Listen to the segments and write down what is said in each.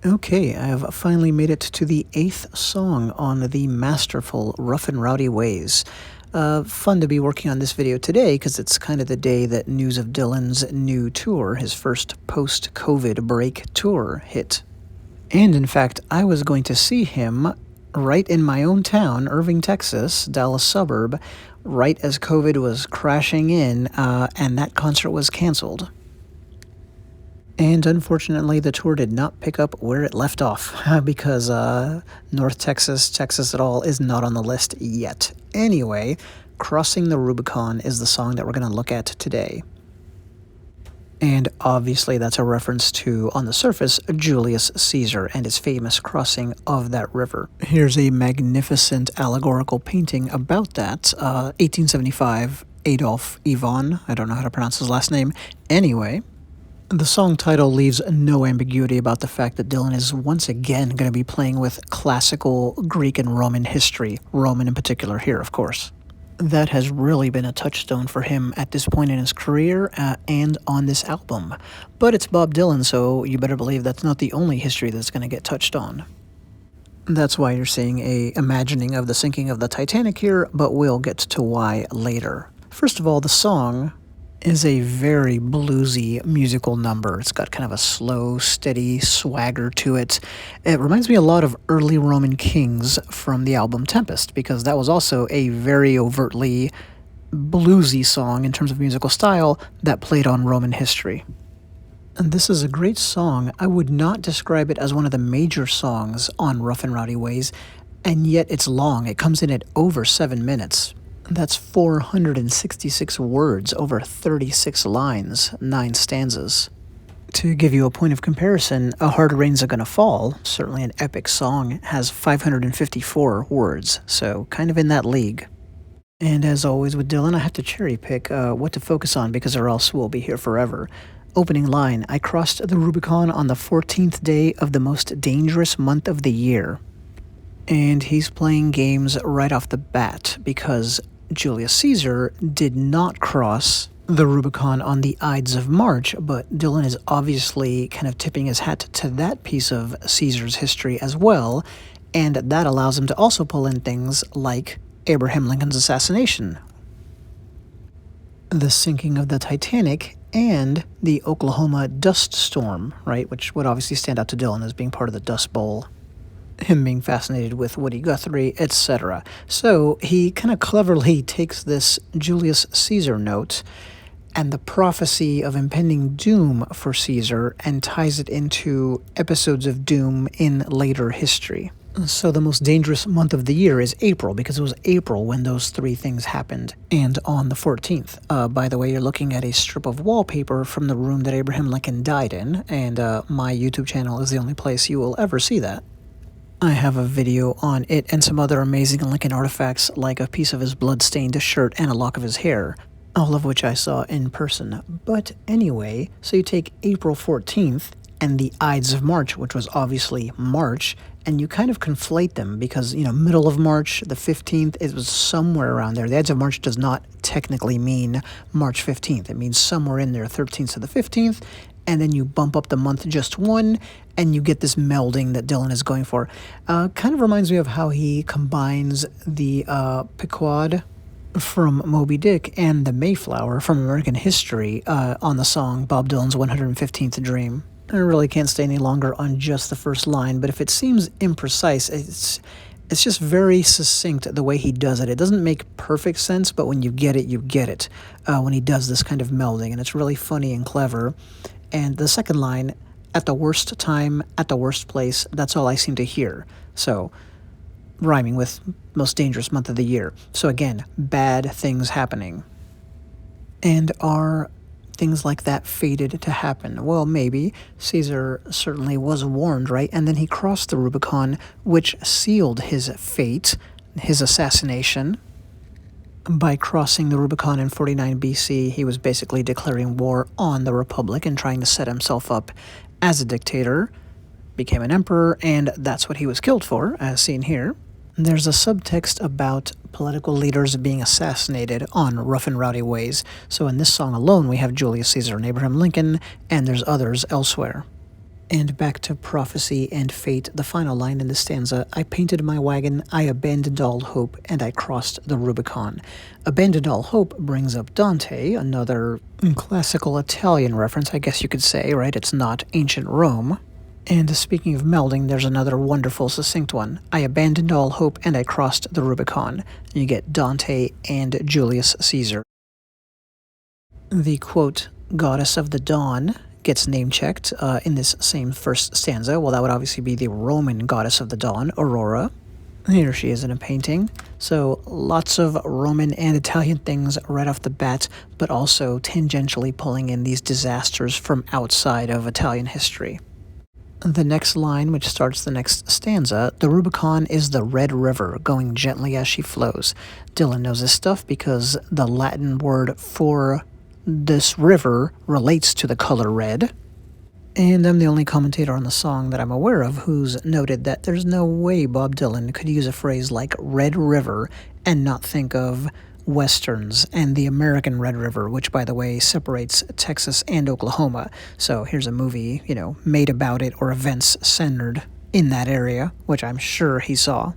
Okay, I have finally made it to the 8th song on the masterful Rough and Rowdy Ways. Fun to be working on this video today because it's kind of the day that news of Dylan's new tour, his first post-COVID break tour, hit. And in fact, I was going to see him right in my own town, Irving, Texas, Dallas suburb, right as COVID was crashing in, and that concert was canceled. And unfortunately, the tour did not pick up where it left off because North Texas, Texas at all, is not on the list yet. Anyway, Crossing the Rubicon is the song that we're going to look at today. And obviously that's a reference to, on the surface, Julius Caesar and his famous crossing of that river. Here's a magnificent allegorical painting about that. 1875, Adolf Ivan, I don't know how to pronounce his last name. Anyway, the song title leaves no ambiguity about the fact that Dylan is once again going to be playing with classical Greek and Roman history, Roman in particular here, of course. That has really been a touchstone for him at this point in his career and on this album. But it's Bob Dylan, so you better believe that's not the only history that's going to get touched on. That's why you're seeing a imagining of the sinking of the Titanic here, but we'll get to why later. First of all, the song is a very bluesy musical number. It's got kind of a slow, steady swagger to it. It reminds me a lot of early Roman kings from the album Tempest, because that was also a very overtly bluesy song in terms of musical style that played on Roman history. And this is a great song. I would not describe it as one of the major songs on Rough and Rowdy Ways, and yet it's long. It comes in at over 7 minutes. That's 466 words over 36 lines, 9 stanzas. To give you a point of comparison, A Hard Rain's A-Gonna Fall, certainly an epic song, has 554 words, so kind of in that league. And as always with Dylan, I have to cherry pick what to focus on because or else we'll be here forever. Opening line, I crossed the Rubicon on the 14th day of the most dangerous month of the year. And he's playing games right off the bat because Julius Caesar did not cross the Rubicon on the Ides of March, but Dylan is obviously kind of tipping his hat to that piece of Caesar's history as well, and that allows him to also pull in things like Abraham Lincoln's assassination, the sinking of the Titanic, and the Oklahoma dust storm, right, which would obviously stand out to Dylan as being part of the Dust Bowl, him being fascinated with Woody Guthrie, etc. So he kind of cleverly takes this Julius Caesar note and the prophecy of impending doom for Caesar and ties it into episodes of doom in later history. So the most dangerous month of the year is April, because it was April when those 3 things happened, and on the 14th. By the way, you're looking at a strip of wallpaper from the room that Abraham Lincoln died in, and my YouTube channel is the only place you will ever see that. I have a video on it and some other amazing Lincoln artifacts like a piece of his blood-stained shirt and a lock of his hair, all of which I saw in person. But anyway, so you take April 14th and the Ides of March, which was obviously March, and you kind of conflate them because, you know, middle of March, the 15th, it was somewhere around there. The Ides of March does not technically mean March 15th. It means somewhere in there, 13th to the 15th, and then you bump up the month just 1, and you get this melding that Dylan is going for. Kind of reminds me of how he combines the Pequod from Moby Dick and the Mayflower from American History on the song Bob Dylan's 115th Dream. I really can't stay any longer on just the first line, but if it seems imprecise, it's just very succinct the way he does it. It doesn't make perfect sense, but when you get it, you get it when he does this kind of melding, and it's really funny and clever. And the second line, at the worst time, at the worst place, that's all I seem to hear. So, rhyming with most dangerous month of the year. So again, bad things happening. And are things like that fated to happen? Well, maybe. Caesar certainly was warned, right? And then he crossed the Rubicon, which sealed his fate, his assassination. By crossing the Rubicon in 49 BC, he was basically declaring war on the Republic and trying to set himself up as a dictator, became an emperor, and that's what he was killed for, as seen here. There's a subtext about political leaders being assassinated on Rough and Rowdy Ways, so in this song alone we have Julius Caesar and Abraham Lincoln, and there's others elsewhere. And back to prophecy and fate, the final line in the stanza, I painted my wagon, I abandoned all hope, and I crossed the Rubicon. Abandoned all hope brings up Dante, another classical Italian reference, I guess you could say, right? It's not ancient Rome. And speaking of melding, there's another wonderful, succinct one. I abandoned all hope, and I crossed the Rubicon. You get Dante and Julius Caesar. The, quote, goddess of the dawn gets name-checked in this same first stanza. Well, that would obviously be the Roman goddess of the dawn, Aurora. Here she is in a painting. So lots of Roman and Italian things right off the bat, but also tangentially pulling in these disasters from outside of Italian history. The next line, which starts the next stanza, the Rubicon is the red river, going gently as she flows. Dylan knows this stuff because the Latin word for this river relates to the color red. And I'm the only commentator on the song that I'm aware of who's noted that there's no way Bob Dylan could use a phrase like Red River and not think of Westerns and the American Red River, which, by the way, separates Texas and Oklahoma. So here's a movie, made about it or events centered in that area, which I'm sure he saw.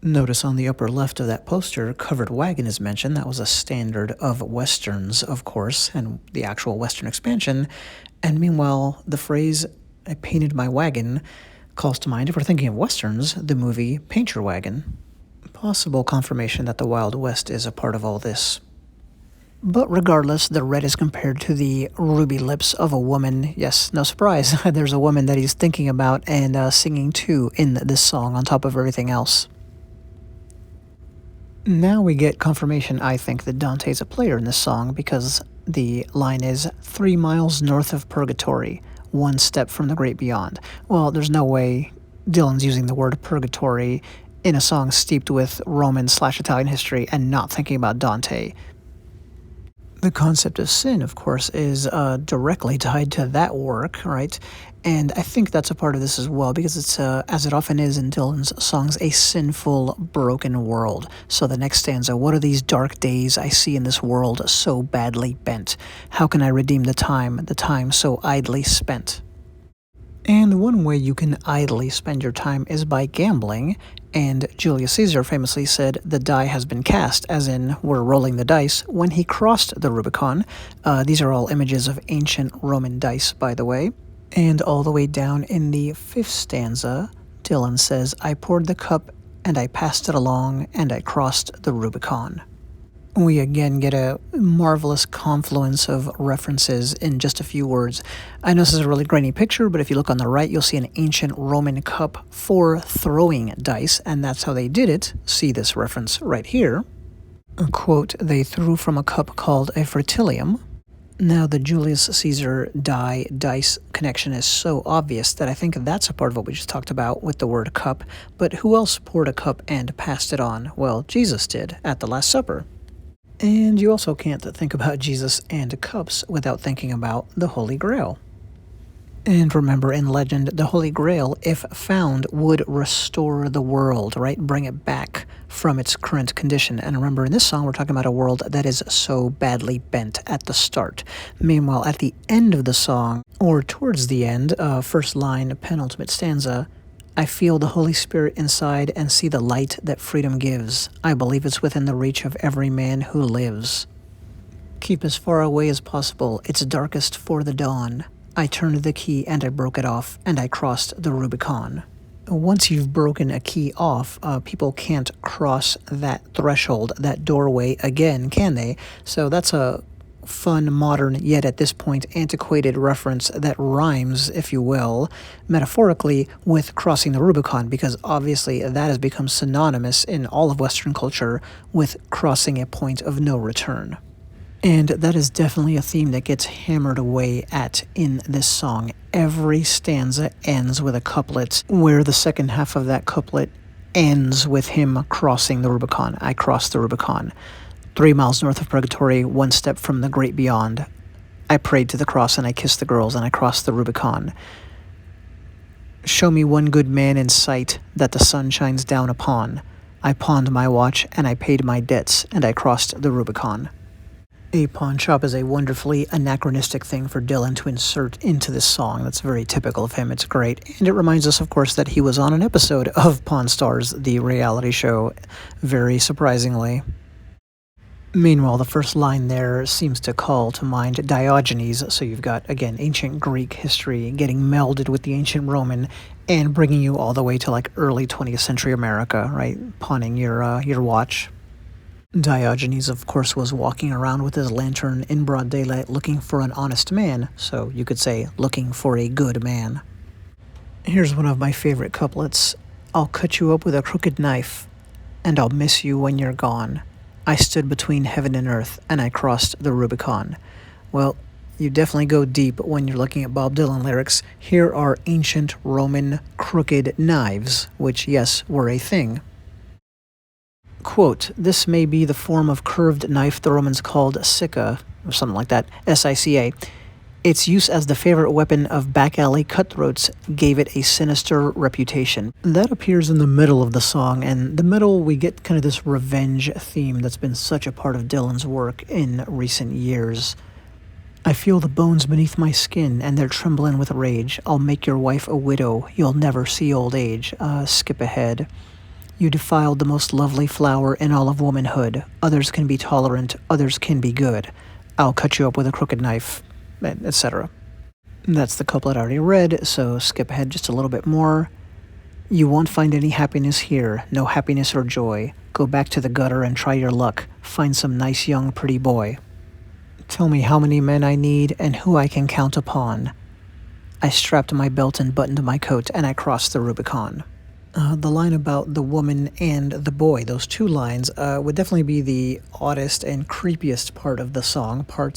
Notice on the upper left of that poster, covered wagon is mentioned. That was a standard of Westerns, of course, and the actual Western expansion. And meanwhile, the phrase, I painted my wagon, calls to mind, if we're thinking of Westerns, the movie Paint Your Wagon. Possible confirmation that the Wild West is a part of all this. But regardless, the red is compared to the ruby lips of a woman. Yes, no surprise, there's a woman that he's thinking about and singing to in this song on top of everything else. Now we get confirmation, I think, that Dante's a player in this song because the line is 3 miles north of purgatory, 1 step from the great beyond. Well, there's no way Dylan's using the word purgatory in a song steeped with Roman/Italian history and not thinking about Dante. The concept of sin, of course, is directly tied to that work, right? And I think that's a part of this as well, because it's, as it often is in Dylan's songs, a sinful, broken world. So the next stanza, what are these dark days I see in this world so badly bent? How can I redeem the time so idly spent? And one way you can idly spend your time is by gambling, and Julius Caesar famously said the die has been cast, as in we're rolling the dice, when he crossed the Rubicon. These are all images of ancient Roman dice, by the way. And all the way down in the 5th stanza, Dylan says, I poured the cup, and I passed it along, and I crossed the Rubicon. We again get a marvelous confluence of references in just a few words. I know this is a really grainy picture, but if you look on the right, you'll see an ancient Roman cup for throwing dice, and that's how they did it. See this reference right here. A quote, they threw from a cup called a fritillum. Now, the Julius Caesar dice connection is so obvious that I think that's a part of what we just talked about with the word cup. But who else poured a cup and passed it on? Well, Jesus did at the Last Supper. And you also can't think about Jesus and cups without thinking about the Holy Grail. And remember, in legend, the Holy Grail, if found, would restore the world, right? Bring it back from its current condition. And remember, in this song, we're talking about a world that is so badly bent at the start. Meanwhile, at the end of the song, or towards the end, first line, penultimate stanza, I feel the Holy Spirit inside and see the light that freedom gives. I believe it's within the reach of every man who lives. Keep as far away as possible. It's darkest for the dawn. I turned the key and I broke it off, and I crossed the Rubicon. Once you've broken a key off, people can't cross that threshold, that doorway again, can they? So that's a fun, modern, yet at this point antiquated reference that rhymes, if you will, metaphorically with crossing the Rubicon, because obviously that has become synonymous in all of Western culture with crossing a point of no return. And that is definitely a theme that gets hammered away at in this song. Every stanza ends with a couplet where the second half of that couplet ends with him crossing the Rubicon. I crossed the Rubicon. 3 miles north of purgatory, 1 step from the great beyond. I prayed to the cross and I kissed the girls and I crossed the Rubicon. Show me one good man in sight that the sun shines down upon. I pawned my watch and I paid my debts and I crossed the Rubicon. A pawn shop is a wonderfully anachronistic thing for Dylan to insert into this song. That's very typical of him. It's great. And it reminds us, of course, that he was on an episode of Pawn Stars, the reality show, very surprisingly. Meanwhile, the first line there seems to call to mind Diogenes, so you've got, again, ancient Greek history getting melded with the ancient Roman and bringing you all the way to like early 20th century America, right? Pawning your watch. Diogenes, of course, was walking around with his lantern in broad daylight looking for an honest man, so you could say looking for a good man. Here's one of my favorite couplets. I'll cut you up with a crooked knife, and I'll miss you when you're gone. I stood between heaven and earth, and I crossed the Rubicon. Well, you definitely go deep when you're looking at Bob Dylan lyrics. Here are ancient Roman crooked knives, which, yes, were a thing. Quote, this may be the form of curved knife the Romans called sicca, or something like that, S-I-C-A. Its use as the favorite weapon of back-alley cutthroats gave it a sinister reputation. That appears in the middle of the song, and the middle we get kind of this revenge theme that's been such a part of Dylan's work in recent years. I feel the bones beneath my skin, and they're trembling with rage. I'll make your wife a widow. You'll never see old age. Skip ahead. You defiled the most lovely flower in all of womanhood. Others can be tolerant, others can be good. I'll cut you up with a crooked knife, etc. That's the couplet I already read, so skip ahead just a little bit more. You won't find any happiness here, no happiness or joy. Go back to the gutter and try your luck. Find some nice young pretty boy. Tell me how many men I need and who I can count upon. I strapped my belt and buttoned my coat, and I crossed the Rubicon. The line about the woman and the boy, those two lines, would definitely be the oddest and creepiest parts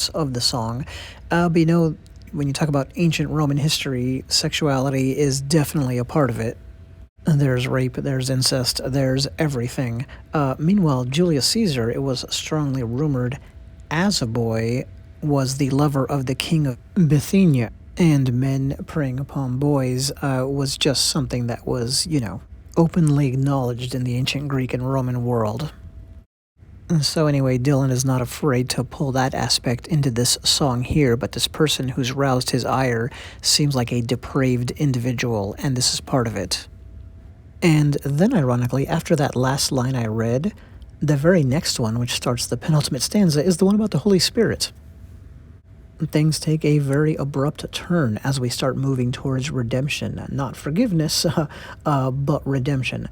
of the song. But you know, when you talk about ancient Roman history, sexuality is definitely a part of it. There's rape, there's incest, there's everything. Meanwhile, Julius Caesar, it was strongly rumored, as a boy, was the lover of the king of Bithynia. And men preying upon boys was just something that was, you know, openly acknowledged in the ancient Greek and Roman world. And so anyway, Dylan is not afraid to pull that aspect into this song here, but this person who's roused his ire seems like a depraved individual, and this is part of it. And then, ironically, after that last line I read, the very next one, which starts the penultimate stanza, is the one about the Holy Spirit. Things take a very abrupt turn as we start moving towards redemption. Not forgiveness, but redemption.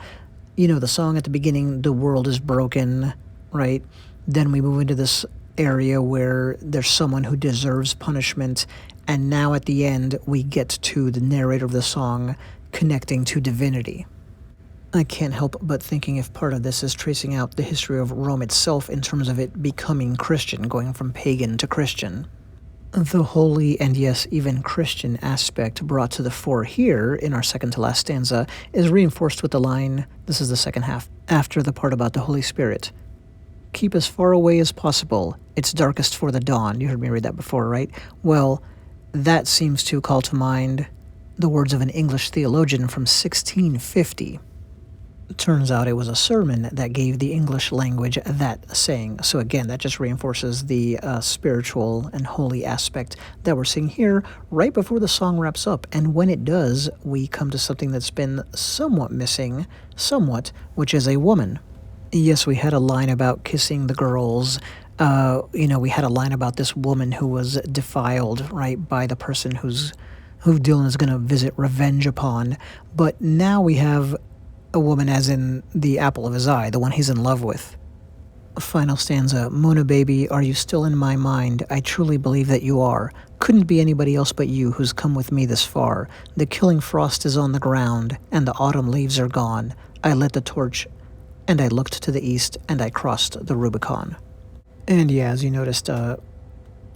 You know, the song at the beginning, the world is broken, right? Then we move into this area where there's someone who deserves punishment. And now at the end, we get to the narrator of the song connecting to divinity. I can't help but thinking if part of this is tracing out the history of Rome itself in terms of it becoming Christian, going from pagan to Christian. The holy and yes, even Christian aspect brought to the fore here in our second to last stanza is reinforced with the line, this is the second half, after the part about the Holy Spirit. Keep as far away as possible. It's darkest for the dawn. You heard me read that before, right? Well, that seems to call to mind the words of an English theologian from 1650. Turns out it was a sermon that gave the English language that saying. So again, that just reinforces the spiritual and holy aspect that we're seeing here right before the song wraps up. And when it does, we come to something that's been somewhat missing, which is a woman. Yes, we had a line about kissing the girls. We had a line about this woman who was defiled, right, by the person who Dylan is going to visit revenge upon. But now we have a woman as in the apple of his eye, the one he's in love with. Final stanza, Mona baby, are you still in my mind? I truly believe that you are. Couldn't be anybody else but you who's come with me this far. The killing frost is on the ground, and the autumn leaves are gone. I lit the torch, and I looked to the east, and I crossed the Rubicon. And yeah, as you noticed,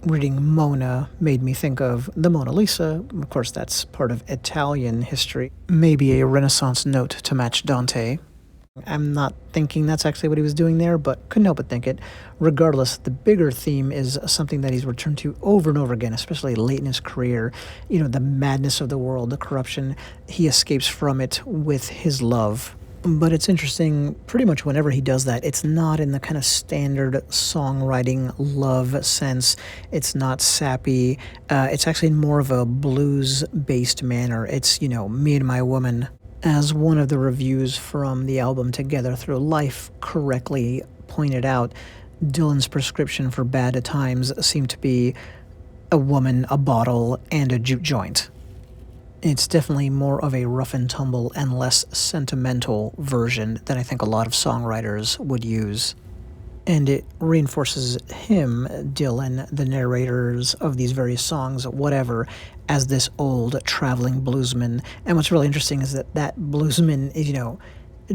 reading Mona made me think of the Mona Lisa. Of course, that's part of Italian history. Maybe a Renaissance note to match Dante. I'm not thinking that's actually what he was doing there, but couldn't help but think it. Regardless, the bigger theme is something that he's returned to over and over again, especially late in his career. You know, the madness of the world, the corruption. He escapes from it with his love. But it's interesting, pretty much whenever he does that, it's not in the kind of standard songwriting love sense. It's not sappy. It's actually in more of a blues-based manner. It's, me and my woman. As one of the reviews from the album Together Through Life correctly pointed out, Dylan's prescription for bad times seemed to be a woman, a bottle, and a juke joint. It's definitely more of a rough and tumble and less sentimental version than I think a lot of songwriters would use. And it reinforces him, Dylan, the narrators of these various songs, whatever, as this old traveling bluesman. And what's really interesting is that bluesman,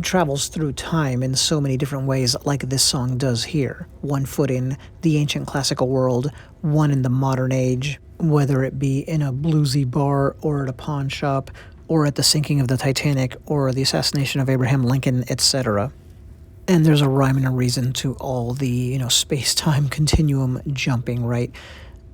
travels through time in so many different ways, like this song does here. One foot in the ancient classical world, one in the modern age, whether it be in a bluesy bar or at a pawn shop or at the sinking of the Titanic or the assassination of Abraham Lincoln, etc. And there's a rhyme and a reason to all the, space-time continuum jumping, right?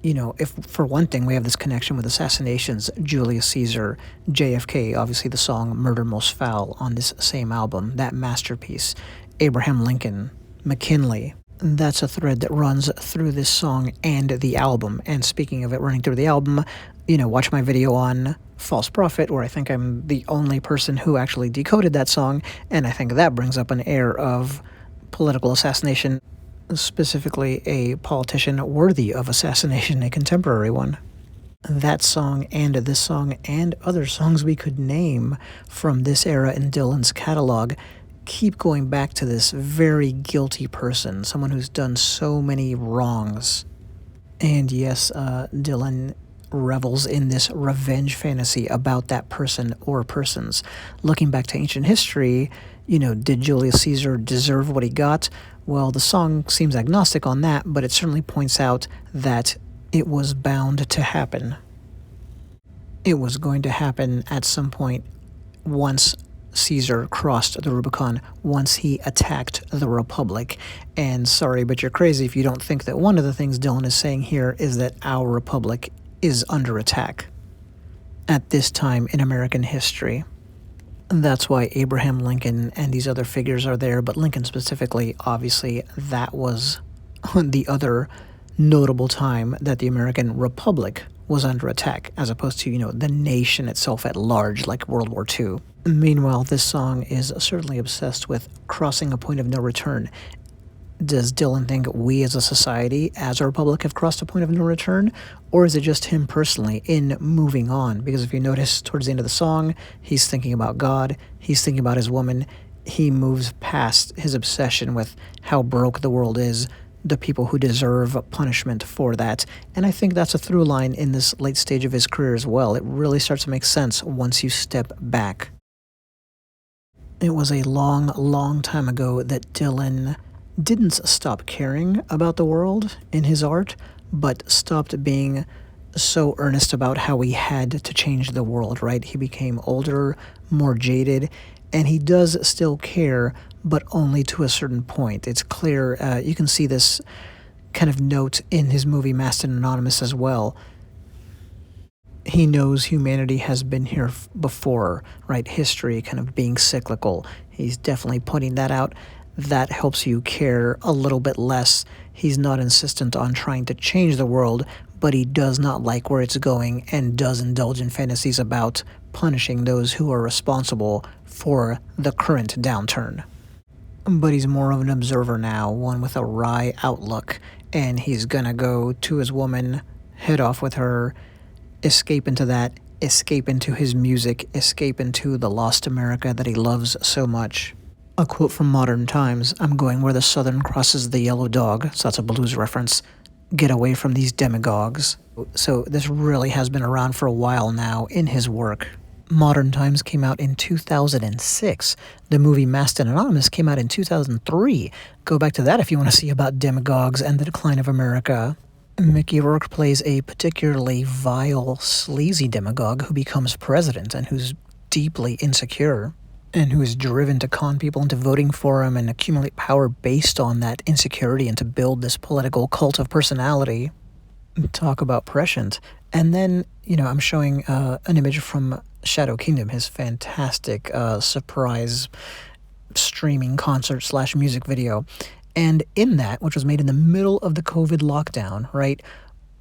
If for one thing we have this connection with assassinations, Julius Caesar, JFK, obviously the song Murder Most Foul on this same album, that masterpiece, Abraham Lincoln, McKinley. That's a thread that runs through this song and the album. And speaking of it running through the album, watch my video on False Prophet, where I think I'm the only person who actually decoded that song, and I think that brings up an air of political assassination, specifically a politician worthy of assassination, a contemporary one. That song and this song and other songs we could name from this era in Dylan's catalog keep going back to this very guilty person, someone who's done so many wrongs. And yes, Dylan revels in this revenge fantasy about that person or persons. Looking back to ancient history, did Julius Caesar deserve what he got? Well, the song seems agnostic on that, but it certainly points out that it was bound to happen. It was going to happen at some point once Caesar crossed the Rubicon, once he attacked the Republic. And sorry, but you're crazy if you don't think that one of the things Dylan is saying here is that our Republic is under attack at this time in American history. That's why Abraham Lincoln and these other figures are there, but Lincoln specifically, obviously, that was the other notable time that the American Republic was under attack, as opposed to, the nation itself at large, like World War II. Meanwhile, this song is certainly obsessed with crossing a point of no return. Does Dylan think we as a society, as a republic, have crossed a point of no return? Or is it just him personally in moving on? Because if you notice towards the end of the song, he's thinking about God, he's thinking about his woman, he moves past his obsession with how broke the world is, the people who deserve punishment for that. And I think that's a through line in this late stage of his career as well. It really starts to make sense once you step back. It was a long, long time ago that Dylan didn't stop caring about the world in his art, but stopped being so earnest about how he had to change the world, right? He became older, more jaded, and he does still care, but only to a certain point. It's clear, you can see this kind of note in his movie Masked and Anonymous as well. He knows humanity has been here before, right? History kind of being cyclical. He's definitely pointing that out. That helps you care a little bit less. He's not insistent on trying to change the world, but he does not like where it's going and does indulge in fantasies about punishing those who are responsible for the current downturn. But he's more of an observer now, one with a wry outlook, and he's gonna go to his woman, head off with her, escape into that, escape into his music, escape into the lost America that he loves so much. A quote from Modern Times, "I'm going where the southern crosses the yellow dog," so that's a blues reference. "Get away from these demagogues." So this really has been around for a while now in his work. Modern Times came out in 2006. The movie Masked and Anonymous came out in 2003. Go back to that if you want to see about demagogues and the decline of America. Mickey Rourke plays a particularly vile, sleazy demagogue who becomes president and who's deeply insecure, and who is driven to con people into voting for him and accumulate power based on that insecurity and to build this political cult of personality. Talk about prescient. And then, I'm showing an image from Shadow Kingdom, his fantastic surprise streaming concert slash music video. And in that, which was made in the middle of the COVID lockdown, right,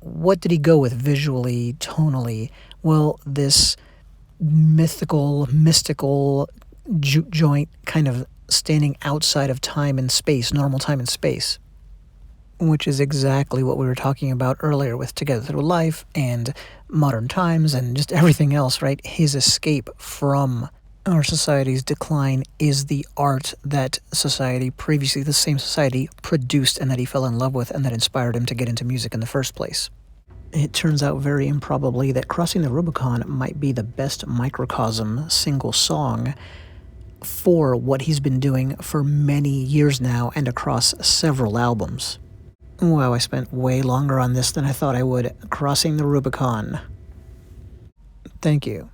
what did he go with visually, tonally? Well, this mystical juke joint kind of standing outside of time and space, normal time and space, which is exactly what we were talking about earlier with Together Through Life and Modern Times and just everything else, right? His escape from our society's decline is the art that society, previously the same society, produced and that he fell in love with and that inspired him to get into music in the first place. It turns out very improbably that Crossing the Rubicon might be the best microcosm single song for what he's been doing for many years now and across several albums. Wow, I spent way longer on this than I thought I would. Crossing the Rubicon. Thank you.